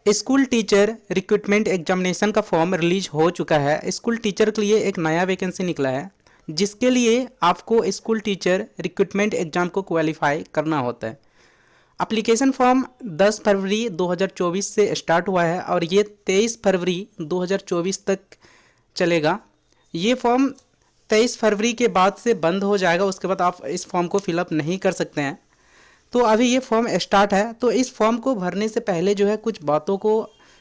School teacher recruitment examination का form release हो चुका है। स्कूल टीचर के लिए एक नया वैकेंसी निकला है, जिसके लिए आपको स्कूल टीचर रिक्रूटमेंट एग्जाम को क्वालिफाई करना होता है। एप्लीकेशन फॉर्म 10 फरवरी 2024 से स्टार्ट हुआ है और ये 23 फरवरी 2024 तक चलेगा। ये फॉर्म 23 फरवरी के बाद से बंद हो जाएगा, उसके बाद आप इस फॉर्म को फिलअप नहीं कर सकते हैं। तो अभी ये फॉर्म स्टार्ट है, तो इस फॉर्म को भरने से पहले जो है कुछ बातों को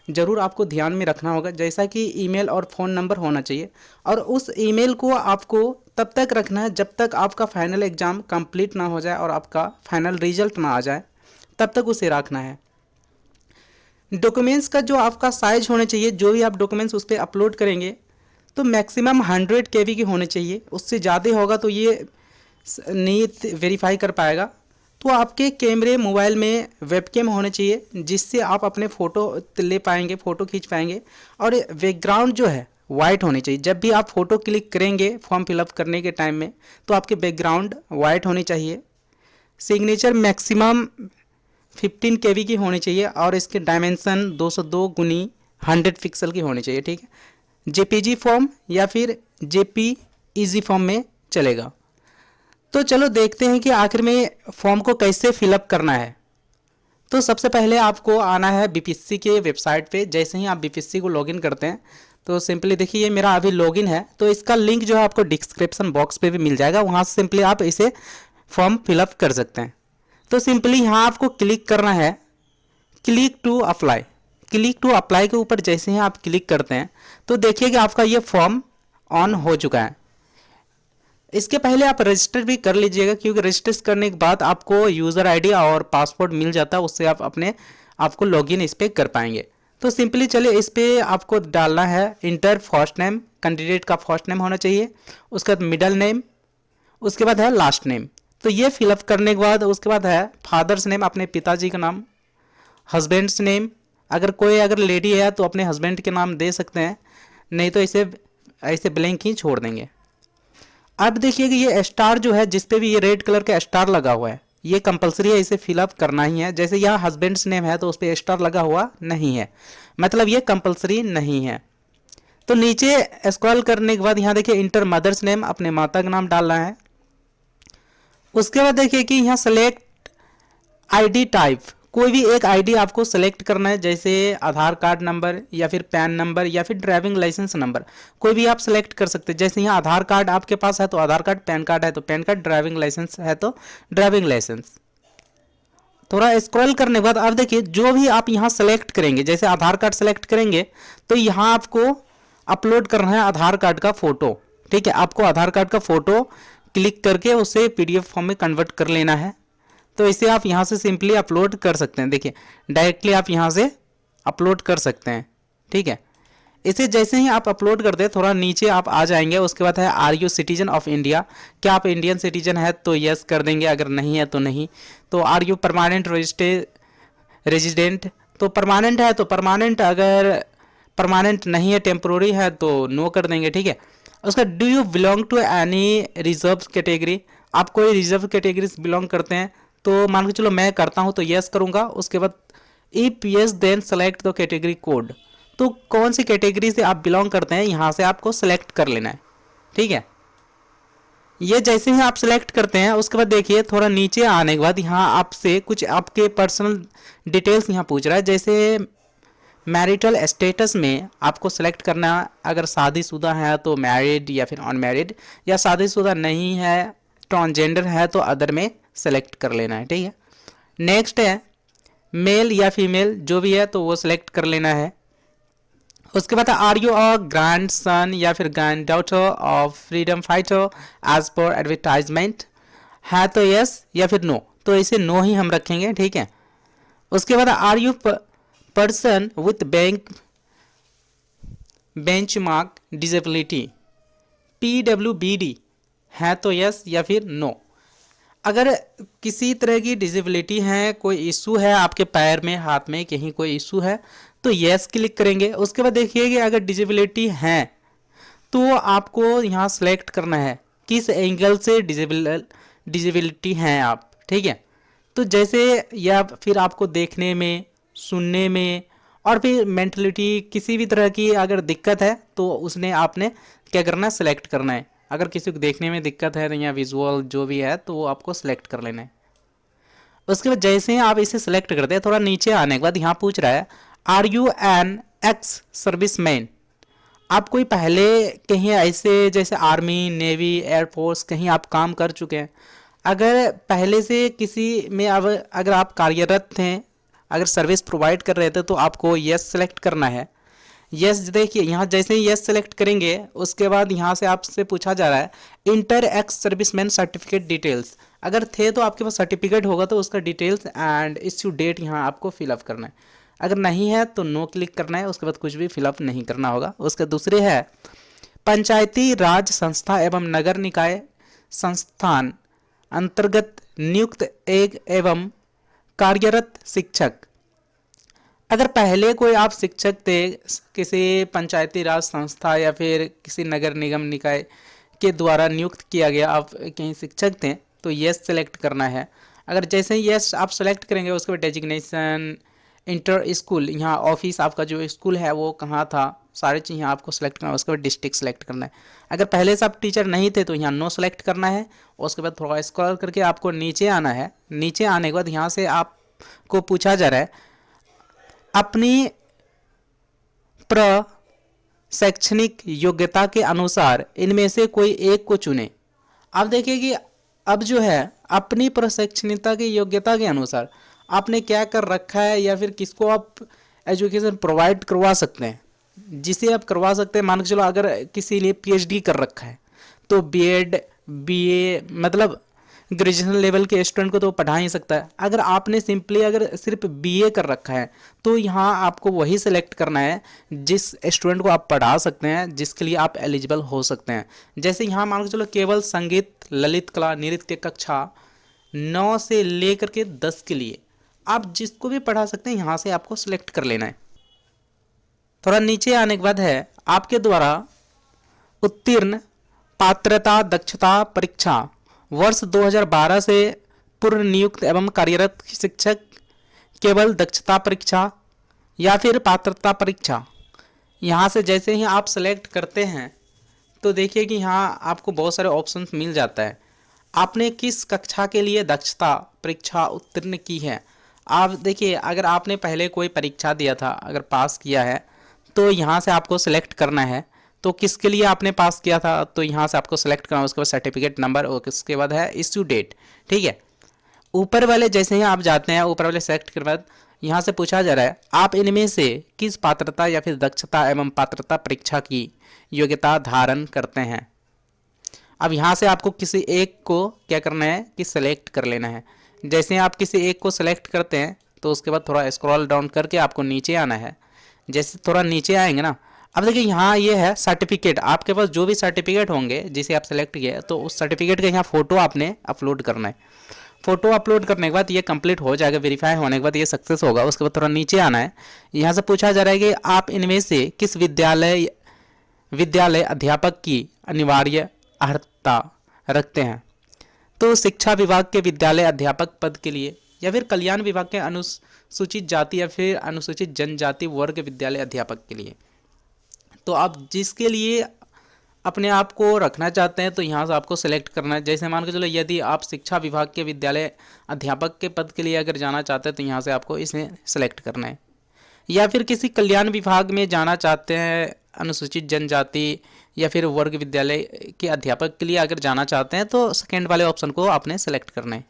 ज़रूर आपको ध्यान में रखना होगा, जैसा कि ईमेल और फ़ोन नंबर होना चाहिए। और उस ईमेल को आपको तब तक रखना है जब तक आपका फाइनल एग्ज़ाम कंप्लीट ना हो जाए और आपका फाइनल रिजल्ट ना आ जाए, तब तक उसे रखना है। डॉक्यूमेंट्स का जो आपका साइज होना चाहिए, जो भी आप डॉक्यूमेंट्स उस पर अपलोड करेंगे, तो मैक्सिमम 100 KB की होने चाहिए। उससे ज़्यादा होगा तो ये नहीं वेरीफाई कर पाएगा। तो आपके कैमरे मोबाइल में वेबकैम होने चाहिए, जिससे आप अपने फ़ोटो ले पाएंगे, फ़ोटो खींच पाएंगे। और बैकग्राउंड जो है वाइट होनी चाहिए। जब भी आप फ़ोटो क्लिक करेंगे फॉर्म फिलअप करने के टाइम में, तो आपके बैकग्राउंड वाइट होनी चाहिए। सिग्नेचर मैक्सिमम 15 KB की होनी चाहिए और इसके डायमेंशन 202x100 पिक्सल की होनी चाहिए, ठीक है। JPG फॉर्म या फिर JPEG फॉर्म में चलेगा। तो चलो देखते हैं कि आखिर में फॉर्म को कैसे फिलअप करना है। तो सबसे पहले आपको आना है BPSC के वेबसाइट पे। जैसे ही आप BPSC को लॉगिन करते हैं तो सिंपली देखिए, ये मेरा अभी लॉगिन है, तो इसका लिंक जो है आपको डिस्क्रिप्शन बॉक्स पे भी मिल जाएगा, वहाँ से सिंपली आप इसे फॉर्म फिलअप कर सकते हैं। तो सिंपली यहाँ आपको क्लिक करना है, click to apply. Click to apply के ऊपर जैसे ही आप क्लिक करते हैं तो देखिए कि आपका ये फॉर्म ऑन हो चुका है। इसके पहले आप रजिस्टर भी कर लीजिएगा, क्योंकि रजिस्टर करने के बाद आपको यूज़र आईडी और पासवर्ड मिल जाता है, उससे आप अपने आपको लॉगिन इस पर कर पाएंगे। तो सिंपली चलिए, इस पर आपको डालना है इंटर फर्स्ट नेम, कैंडिडेट का फर्स्ट नेम होना चाहिए, उसके बाद मिडल नेम, उसके बाद है लास्ट नेम। तो ये फिलअप करने के बाद उसके बाद है फादर्स नेम, अपने पिताजी का नाम, हस्बैंड्स नेम, अगर लेडी है तो अपने हस्बैंड के नाम दे सकते हैं, नहीं तो इसे ऐसे ब्लैंक ही छोड़ देंगे। अब देखिए कि ये स्टार जो है, जिस पे भी ये रेड कलर का स्टार लगा हुआ है, ये कंपलसरी है, इसे फिलअप करना ही है। जैसे यहाँ हस्बैंड्स नेम है तो उस पर स्टार लगा हुआ नहीं है, मतलब ये कंपलसरी नहीं है। तो नीचे स्क्रॉल करने के बाद यहाँ देखिए इंटर मदर्स नेम, अपने माता का नाम डालना है। उसके बाद देखिए कि यहाँ सेलेक्ट आईडी टाइप, कोई भी एक आईडी आपको सेलेक्ट करना है, जैसे आधार कार्ड नंबर या फिर पैन नंबर या फिर ड्राइविंग लाइसेंस नंबर, कोई भी आप सेलेक्ट कर सकते हैं। जैसे यहाँ आधार कार्ड आपके पास है तो आधार कार्ड, पैन कार्ड है तो पैन कार्ड, ड्राइविंग लाइसेंस है तो ड्राइविंग लाइसेंस। थोड़ा स्क्रॉल करने के बाद अब देखिए, जो भी आप यहाँ सेलेक्ट करेंगे, जैसे आधार कार्ड सेलेक्ट करेंगे तो यहाँ आपको अपलोड करना है आधार कार्ड का फोटो, ठीक है। आपको आधार कार्ड का फोटो क्लिक करके उसे PDF फॉर्म में कन्वर्ट कर लेना है। तो इसे आप यहाँ से सिंपली अपलोड कर सकते हैं, देखिए डायरेक्टली आप यहाँ से अपलोड कर सकते हैं, ठीक है। इसे जैसे ही आप अपलोड करते हैं थोड़ा नीचे आप आ जाएंगे, उसके बाद है are you citizen of India, क्या आप इंडियन सिटीजन है तो यस कर देंगे, अगर नहीं है तो नहीं। तो आर यू परमानेंट रेजिडेंट, तो परमानेंट है तो परमानेंट, अगर परमानेंट नहीं है टेम्प्रोरी है तो नो कर देंगे, ठीक है। उसका do you belong to any reserve category, आप कोई रिजर्व कैटेगरी से बिलोंग करते हैं तो मान के चलो मैं करता हूं तो यस करूंगा। उसके बाद if yes then select the category code, तो कौन सी कैटेगरी से आप बिलोंग करते हैं यहाँ से आपको सेलेक्ट कर लेना है, ठीक है। ये जैसे ही आप सेलेक्ट करते हैं उसके बाद देखिए थोड़ा नीचे आने के बाद यहाँ आपसे कुछ आपके पर्सनल डिटेल्स यहाँ पूछ रहा है। जैसे मैरिटल स्टेटस में आपको सेलेक्ट करना, अगर शादीशुदा है तो मैरिड या फिर अनमैरिड, या शादीशुदा नहीं है ट्रांसजेंडर है तो अदर में सेलेक्ट कर लेना है, ठीक है। नेक्स्ट है मेल या फीमेल, जो भी है तो वो सेलेक्ट कर लेना है। उसके बाद are you a grandson या फिर granddaughter of freedom fighter as per advertisement, है तो यस या फिर नो, तो इसे नो ही हम रखेंगे, ठीक है। उसके बाद are you person with benchmark disability PWBD, है तो यस या फिर नो। अगर किसी तरह की डिसेबिलिटी है, कोई इशू है आपके पैर में, हाथ में, कहीं कोई इशू है तो यस क्लिक करेंगे। उसके बाद देखिए कि अगर डिसेबिलिटी है तो आपको यहाँ सेलेक्ट करना है किस एंगल से डिसेबिलिटी हैं आप, ठीक है। तो जैसे या फिर आपको देखने में, सुनने में और फिर मेंटलिटी किसी भी तरह की अगर दिक्कत है तो उसने आपने क्या करना है, सेलेक्ट करना है। अगर किसी को देखने में दिक्कत है या विजुअल जो भी है तो वो आपको सेलेक्ट कर लेना है। उसके बाद जैसे ही आप इसे सेलेक्ट करते हैं, थोड़ा नीचे आने के बाद यहाँ पूछ रहा है are you an ex serviceman. आप कोई पहले कहीं ऐसे जैसे आर्मी, नेवी, एयरफोर्स कहीं आप काम कर चुके हैं? अगर पहले से किसी में अब अगर आप कार्यरत थे, अगर सर्विस प्रोवाइड कर रहे थे तो आपको यस सेलेक्ट करना है। यस देखिए यहाँ जैसे ही यस सेलेक्ट करेंगे उसके बाद यहाँ से आपसे पूछा जा रहा है inter ex serviceman certificate details. अगर थे तो आपके पास सर्टिफिकेट होगा तो उसका डिटेल्स एंड इश्यू डेट यहाँ आपको फिलअप करना है। अगर नहीं है तो नो क्लिक करना है, उसके बाद कुछ भी फिलअप नहीं करना होगा। उसके दूसरे है पंचायती राज संस्था एवं नगर निकाय संस्थान अंतर्गत नियुक्त एक एवं कार्यरत शिक्षक। अगर पहले कोई आप शिक्षक थे किसी पंचायती राज संस्था या फिर किसी नगर निगम निकाय के द्वारा नियुक्त किया गया, आप कहीं शिक्षक थे तो यस सेलेक्ट करना है। अगर जैसे ही यस आप सेलेक्ट करेंगे उसके बाद डेजिग्नेशन, इंटर स्कूल, यहाँ ऑफिस आपका जो स्कूल है वो कहाँ था, सारी चीज़ यहाँ आपको सेलेक्ट करना है। उसके बाद डिस्ट्रिक्ट सेलेक्ट करना है। अगर पहले से आप टीचर नहीं थे तो यहाँ नो सेलेक्ट करना है। उसके बाद थोड़ा स्क्रॉल करके आपको नीचे आना है। नीचे आने के बाद यहाँ से आपको पूछा जा रहा है अपनी शैक्षणिक योग्यता के अनुसार इनमें से कोई एक को चुने। आप देखिए कि अब जो है अपनी प्रशैक्षणिकता की योग्यता के अनुसार आपने क्या कर रखा है या फिर किसको आप एजुकेशन प्रोवाइड करवा सकते हैं, जिसे आप करवा सकते हैं। मान के चलो अगर किसी ने पीएचडी कर रखा है तो बीएड, बीए मतलब ग्रेजुएशन लेवल के स्टूडेंट को तो पढ़ा ही सकता है। अगर आपने सिंपली अगर सिर्फ बीए कर रखा है तो यहाँ आपको वही सिलेक्ट करना है जिस स्टूडेंट को आप पढ़ा सकते हैं, जिसके लिए आप एलिजिबल हो सकते हैं। जैसे यहाँ मान के चलो केवल संगीत, ललित कला, नृत्य कक्षा 9 से लेकर के 10 के लिए आप जिसको भी पढ़ा सकते हैं यहाँ से आपको सिलेक्ट कर लेना है। थोड़ा नीचे आने के बाद है आपके द्वारा उत्तीर्ण पात्रता दक्षता परीक्षा वर्ष 2012 से पूर्व नियुक्त एवं कार्यरत शिक्षक केवल दक्षता परीक्षा या फिर पात्रता परीक्षा। यहाँ से जैसे ही आप सेलेक्ट करते हैं तो देखिए कि यहाँ आपको बहुत सारे ऑप्शंस मिल जाता है। आपने किस कक्षा के लिए दक्षता परीक्षा उत्तीर्ण की है। आप देखिए अगर आपने पहले कोई परीक्षा दिया था, अगर पास किया है तो यहाँ से आपको सेलेक्ट करना है। तो किसके लिए आपने पास किया था तो यहाँ से आपको सेलेक्ट करना है। उसके बाद सर्टिफिकेट नंबर और उसके बाद है इश्यू डेट। ठीक है, ऊपर वाले जैसे ही आप जाते हैं ऊपर वाले सेलेक्ट के बाद यहाँ से पूछा जा रहा है आप इनमें से किस पात्रता या फिर दक्षता एवं पात्रता परीक्षा की योग्यता धारण करते हैं। अब यहाँ से आपको किसी एक को क्या करना है कि सिलेक्ट कर लेना है। जैसे ही आप किसी एक को सिलेक्ट करते हैं तो उसके बाद थोड़ा स्क्रॉल डाउन करके आपको नीचे आना है। जैसे थोड़ा नीचे आएंगे ना, अब देखिए यहाँ ये है सर्टिफिकेट। आपके पास जो भी सर्टिफिकेट होंगे जिसे आप सेलेक्ट किए तो उस सर्टिफिकेट का यहाँ फ़ोटो आपने अपलोड करना है। फ़ोटो अपलोड करने के बाद ये कंप्लीट हो जाएगा, वेरीफाई होने के बाद ये सक्सेस होगा। उसके बाद थोड़ा नीचे आना है। यहाँ से पूछा जा रहा है कि आप इनमें से किस विद्यालय अध्यापक की अनिवार्य अर्हता रखते हैं। तो शिक्षा विभाग के विद्यालय अध्यापक पद के लिए या फिर कल्याण विभाग के अनुसूचित जाति या फिर अनुसूचित जनजाति वर्ग विद्यालय अध्यापक के लिए। तो आप जिसके लिए अपने आप को रखना चाहते हैं तो यहाँ से आपको सेलेक्ट करना है। जैसे मान के चलो यदि आप शिक्षा विभाग के विद्यालय अध्यापक के पद के लिए अगर जाना चाहते हैं तो यहाँ से आपको इसे सेलेक्ट करना है। या फिर किसी कल्याण विभाग में जाना चाहते हैं, अनुसूचित जनजाति या फिर वर्ग विद्यालय के अध्यापक के लिए अगर जाना चाहते हैं तो सेकेंड वाले ऑप्शन को आपने सेलेक्ट करना है।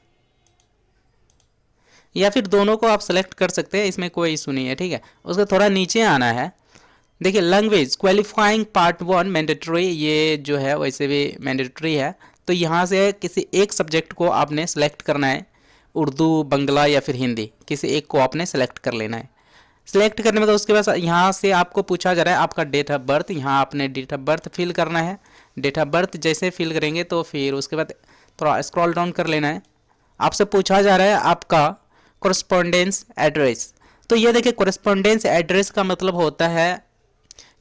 या फिर दोनों को आप सेलेक्ट कर सकते हैं, इसमें कोई इशू नहीं है। ठीक है, उसका थोड़ा नीचे आना है। देखिए लैंग्वेज क्वालिफाइंग पार्ट 1 मैंडेटरी, ये जो है वैसे भी मैंडेटरी है। तो यहाँ से किसी एक सब्जेक्ट को आपने सेलेक्ट करना है, उर्दू, बंगला या फिर हिंदी, किसी एक को आपने सेलेक्ट कर लेना है। सेलेक्ट करने में तो उसके बाद यहाँ से आपको पूछा जा रहा है आपका डेट ऑफ बर्थ। यहाँ आपने डेट ऑफ बर्थ फिल करना है। डेट ऑफ बर्थ जैसे फिल करेंगे तो फिर उसके बाद थोड़ा स्क्रॉल डाउन कर लेना है। आपसे पूछा जा रहा है आपका कोरेस्पोंडेंस एड्रेस। तो ये देखिए कोरेस्पोंडेंस एड्रेस का मतलब होता है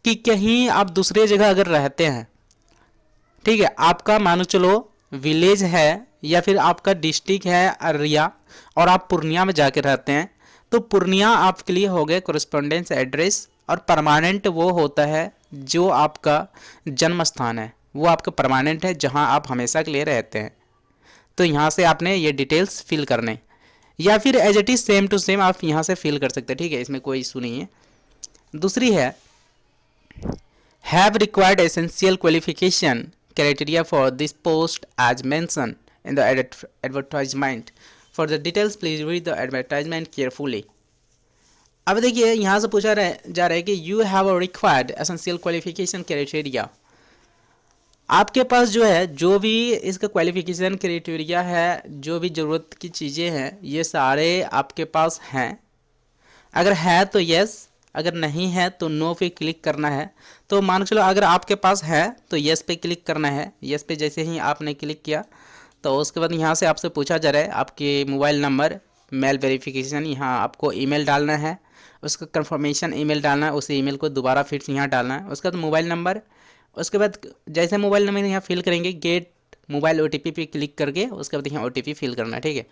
कि कहीं आप दूसरे जगह अगर रहते हैं, ठीक है, आपका मानो चलो विलेज है या फिर आपका डिस्ट्रिक्ट है अररिया और आप पूर्णिया में जाके रहते हैं तो पूर्णिया आपके लिए हो गया कोरिस्पोंडेंस एड्रेस, और परमानेंट वो होता है जो आपका जन्म स्थान है, वो आपका परमानेंट है जहाँ आप हमेशा के लिए रहते हैं। तो यहाँ से आपने ये डिटेल्स फिल करने, या फिर as it is same to same आप यहाँ से फिल कर सकते हैं, ठीक है, इसमें कोई इशू नहीं है। दूसरी है have required essential qualification criteria for this post as mention in the advertisement, for the details please read the advertisement carefully. अब देखिए यहाँ से पूछा जा रहा है कि you have required essential qualification criteria, आपके पास जो है जो भी इसका क्वालिफिकेशन क्राइटेरिया है, जो भी ज़रूरत की चीज़ें हैं, ये सारे आपके पास हैं। अगर है तो यस, अगर नहीं है तो नो पे क्लिक करना है। तो मान के चलो अगर आपके पास है तो यस पे क्लिक करना है। यस पे जैसे ही आपने क्लिक किया तो उसके बाद यहाँ से आपसे पूछा जा रहा है आपके मोबाइल नंबर, मेल वेरिफिकेशन, यहाँ आपको ईमेल डालना है, उसका कंफर्मेशन ईमेल डालना है, उस ईमेल को दोबारा फिर से यहाँ डालना है। उसके बाद मोबाइल नंबर, उसके बाद जैसे मोबाइल नंबर यहाँ फिल करेंगे गेट मोबाइल OTP पे क्लिक करके उसके बाद यहाँ OTP फिल करना है, ठीक है।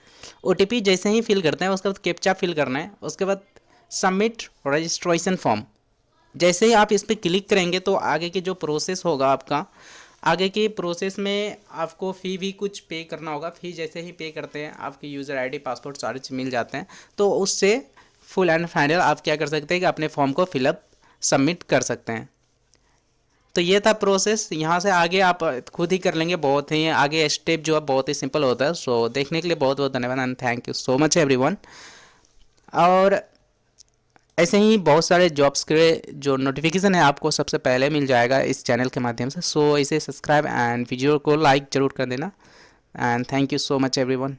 OTP जैसे ही फिल करते हैं उसके बाद कैप्चा फिल करना है, उसके बाद सबमिट रजिस्ट्रेशन फॉर्म। जैसे ही आप इस पर क्लिक करेंगे तो आगे की जो प्रोसेस होगा आपका, आगे की प्रोसेस में आपको फ़ी भी कुछ पे करना होगा। फ़ी जैसे ही पे करते हैं आपके यूज़र ID पासपोर्ट सारे मिल जाते हैं, तो उससे फुल एंड फाइनल आप क्या कर सकते हैं कि अपने फॉर्म को फिलअप सबमिट कर सकते हैं। तो ये था प्रोसेस, यहाँ से आगे आप खुद ही कर लेंगे, बहुत ही आगे स्टेप जो है बहुत ही सिंपल होता है। सो देखने के लिए बहुत बहुत धन्यवाद and thank you so much everyone. और ऐसे ही बहुत सारे जॉब्स के जो नोटिफिकेशन है आपको सबसे पहले मिल जाएगा इस चैनल के माध्यम से। सो इसे सब्सक्राइब एंड वीडियो को लाइक ज़रूर कर देना and thank you so much everyone.